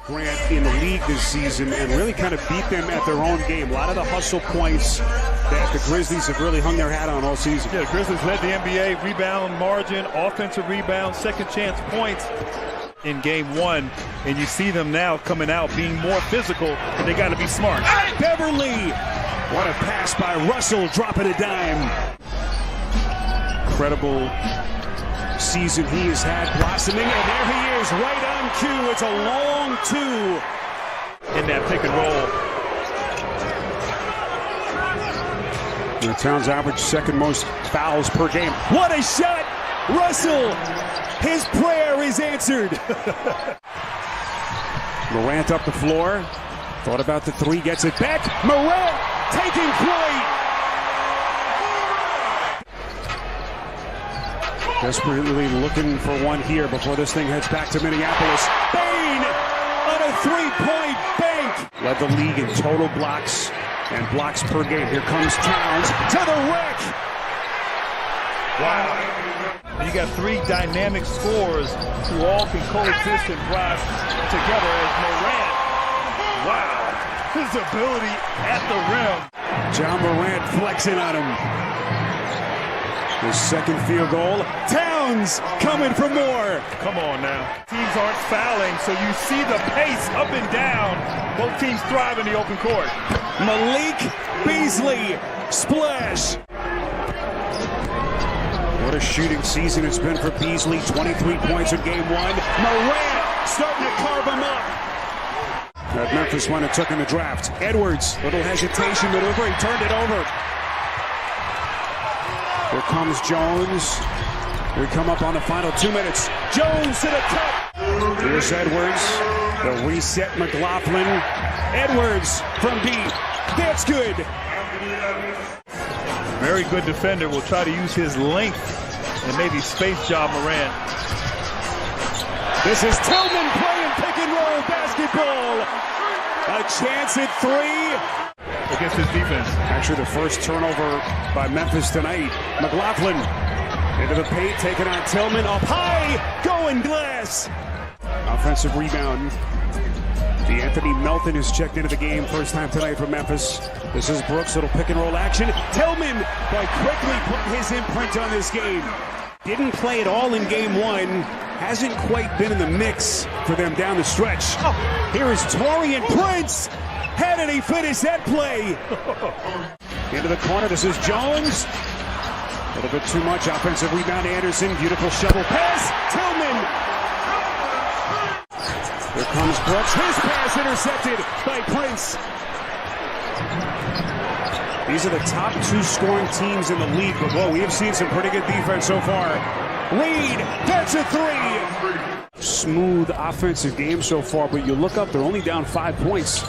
Grant in the league this season and really kind of beat them at their own game. A lot of the hustle points that the Grizzlies have really hung their hat on all season. Yeah, the Grizzlies led the NBA rebound margin, offensive rebound, second chance points in game one. And you see them now coming out being more physical, but they got to be smart. Beverly! What a pass by Russell, dropping a dime. Incredible season he has had, blossoming, and there he is, right on cue. It's a long two. In that pick and roll. The Towns average second most fouls per game. What a shot! Russell! His prayer is answered. Morant up the floor. Thought about the three, gets it back. Morant taking flight. Desperately looking for one here before this thing heads back to Minneapolis. Bane on a three-point bank. Led the league in total blocks and blocks per game. Here comes Towns to the rack. Wow. You got three dynamic scorers who all can coexist and drive together as Morant. Wow. His ability at the rim. John Morant flexing on him. His second field goal. Towns coming for more. Come on now. Teams aren't fouling, so you see the pace up and down. Both teams thrive in the open court. Malik Beasley. Splash. What a shooting season it's been for Beasley. 23 points in game one. Morant starting to carve him up. That Memphis one it took in the draft. Edwards, little hesitation maneuver. He turned it over. Here comes Jones. We come up on the final 2 minutes. Jones to the cup. Here's Edwards. The reset McLaughlin. Edwards from deep. That's good. Very good defender. Will try to use his length and maybe space job Morant. This is Tillman playing pick and roll basketball. A chance at three. Against his defense. Actually, the first turnover by Memphis tonight. McLaughlin into the paint, taking on Tillman. Up high, going glass. Offensive rebound. Anthony Melton has checked into the game first time tonight for Memphis. This is Brooks, little pick and roll action. Tillman, by quickly putting his imprint on this game. Didn't play at all in game one. Hasn't quite been in the mix for them down the stretch. Oh, here is Taurean Prince. How did he finish that play? Into the corner, this is Jones. A little bit too much. Offensive rebound, Anderson. Beautiful shovel pass. Tillman. Here comes Brooks. His pass intercepted by Prince. These are the top two scoring teams in the league, but whoa, we have seen some pretty good defense so far. Reed, that's a three. Smooth offensive game so far, but you look up, they're only down 5 points.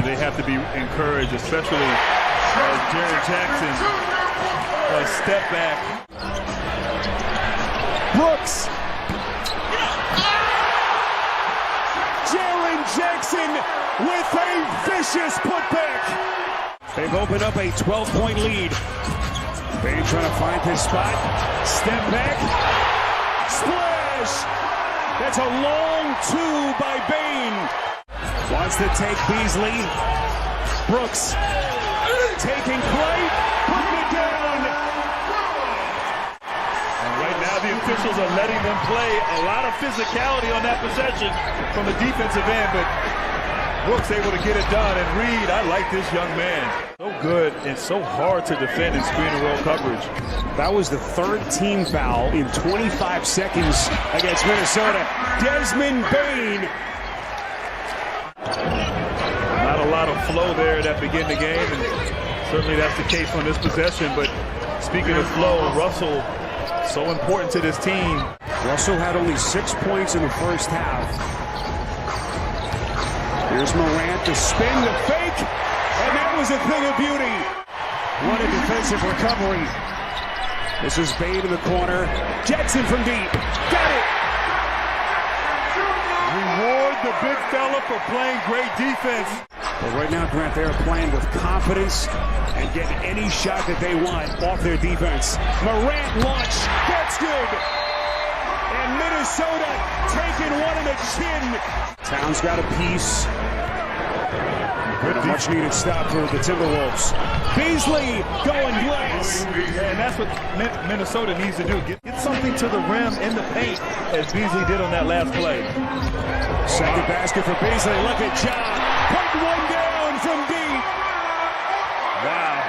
They have to be encouraged, especially as Jerry Jackson step back. Brooks. Jaren Jackson with a vicious putback. They've opened up a 12-point lead. Bane trying to find his spot. Step back. Splash. That's a long two by Bane. Wants to take Beasley. Brooks taking flight, putting it down. And right now the officials are letting them play a lot of physicality on that possession from the defensive end, but Brooks able to get it done. And Reed, I like this young man. So good and so hard to defend in screen and roll coverage. That was the third team foul in 25 seconds against Minnesota. Desmond Bane. Not a lot of flow there that began the game, and certainly that's the case on this possession. But speaking of flow, Russell, so important to this team. Russell had only 6 points in the first half. Here's Morant, the spin, the fake, and that was a thing of beauty. What a defensive recovery. This is Bane in the corner. Jackson from deep. Got it. Reward the big fella for playing great defense. But right now, Grant, they're playing with confidence and getting any shot that they want off their defense. Morant launch. That's good. And Minnesota Minnesota taking one in the chin. Towns got a piece. And a much-needed stop for the Timberwolves. Beasley going glass. And that's what Minnesota needs to do. Get something to the rim in the paint, as Beasley did on that last play. Second basket for Beasley. Look at Ja. Putting one down from deep. Wow.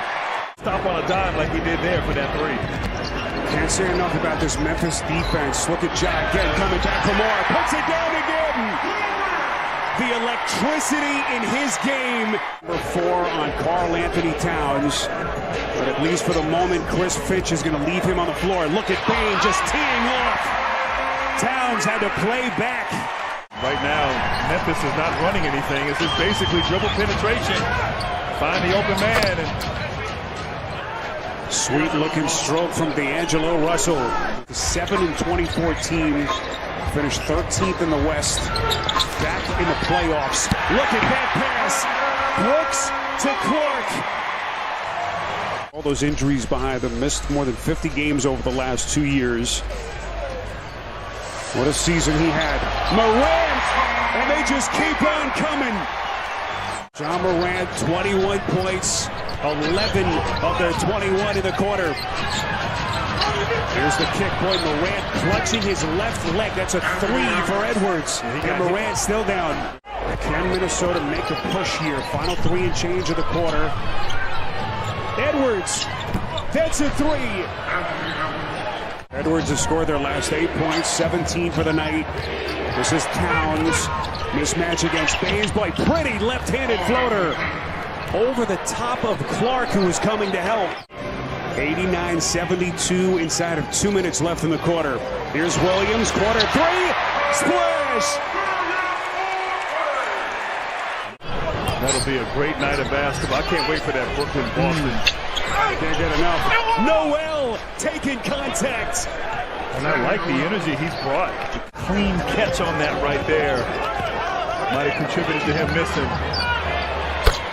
Stop on a dime like he did there for that three. Can't say enough about this Memphis defense. Look at Ja again, coming back for more. Puts it down again. The electricity in his game. Number 4 on Karl Anthony Towns. But at least for the moment, Chris Finch is going to leave him on the floor. Look at Bane just teeing off. Towns had to play back. Right now, Memphis is not running anything. It's just basically dribble penetration. Find the open man. And sweet-looking stroke from D'Angelo Russell. The 7-24 team finished 13th in the West. Back in the playoffs. Look at that pass. Brooks to Clark. All those injuries behind them. Missed more than 50 games over the last 2 years. What a season he had. Morant! And they just keep on coming. Ja Morant, 21 points. 11 of their 21 in the quarter. Here's the kick point. Morant clutching his left leg. That's a 3 for Edwards. And Morant still down. Can Minnesota make a push here? Final 3 and change of the quarter. Edwards. That's a 3. Edwards has scored their last 8 points. 17 for the night. This is Towns. Mismatch against Baines. Boy, pretty left-handed floater. Over the top of Clark, who was coming to help. 89-72 inside of 2 minutes left in the quarter. Here's Williams, quarter 3, splash! that'll be a great night of basketball. I can't wait for that Brooklyn-Boston. Can't get enough. Noel taking contact. And I like the energy he's brought. Clean catch on that right there. Might have contributed to him missing.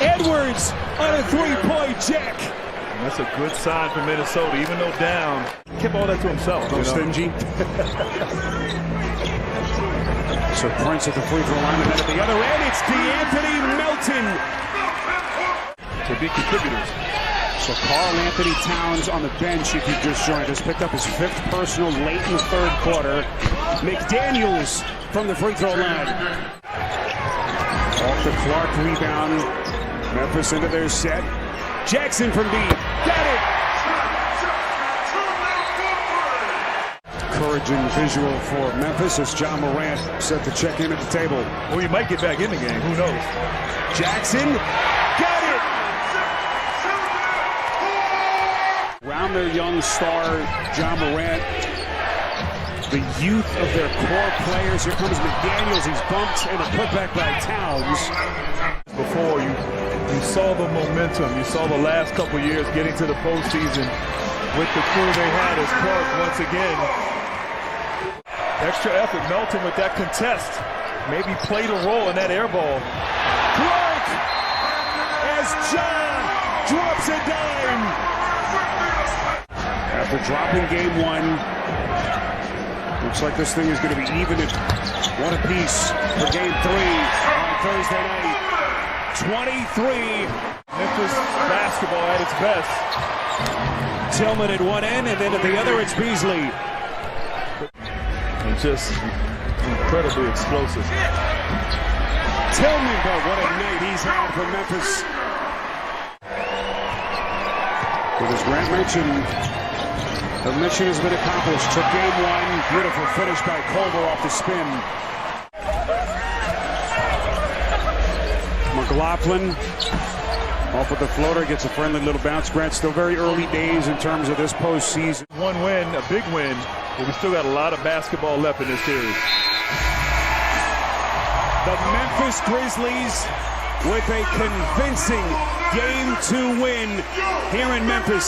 Edwards on a three-point jack. And that's a good sign for Minnesota, even though down. Kept all that to himself. No stingy. So Prince at the free throw line, and then at the other end, it's DeAnthony Melton. To big contributors. So Karl Anthony Towns on the bench, if you just joined us, picked up his 5th personal late in the 3rd quarter. McDaniels from the free throw line. Off the Clark rebound. Memphis into their set. Jackson from deep. Got it! Encouraging visual for Memphis as Ja Morant set to check in at the table. Well, he might get back in the game. Who knows? Jackson. Got it! Around their young star, Ja Morant. The youth of their core players. Here comes McDaniels. He's bumped and a putback by Towns. Before you saw the momentum. You saw the last couple years getting to the postseason with the crew they had as Clark once again. Extra effort. Melton with that contest. Maybe played a role in that air ball. Clark as Ja drops a dime. After dropping game 1, looks like this thing is going to be even at 1 apiece for game 3 on Thursday night. 23. Memphis basketball at its best. Tillman at one end, and then at the other it's Beasley. And just incredibly explosive. Tillman, but what a night he's had for Memphis. But as Grant mentioned, the mission has been accomplished. Took game 1. Beautiful finish by Culver off the spin. McLaughlin off with the floater, gets a friendly little bounce. Grant, still very early days in terms of this postseason. One win, a big win, but we still got a lot of basketball left in this series. The Memphis Grizzlies with a convincing Game 2 win here in Memphis.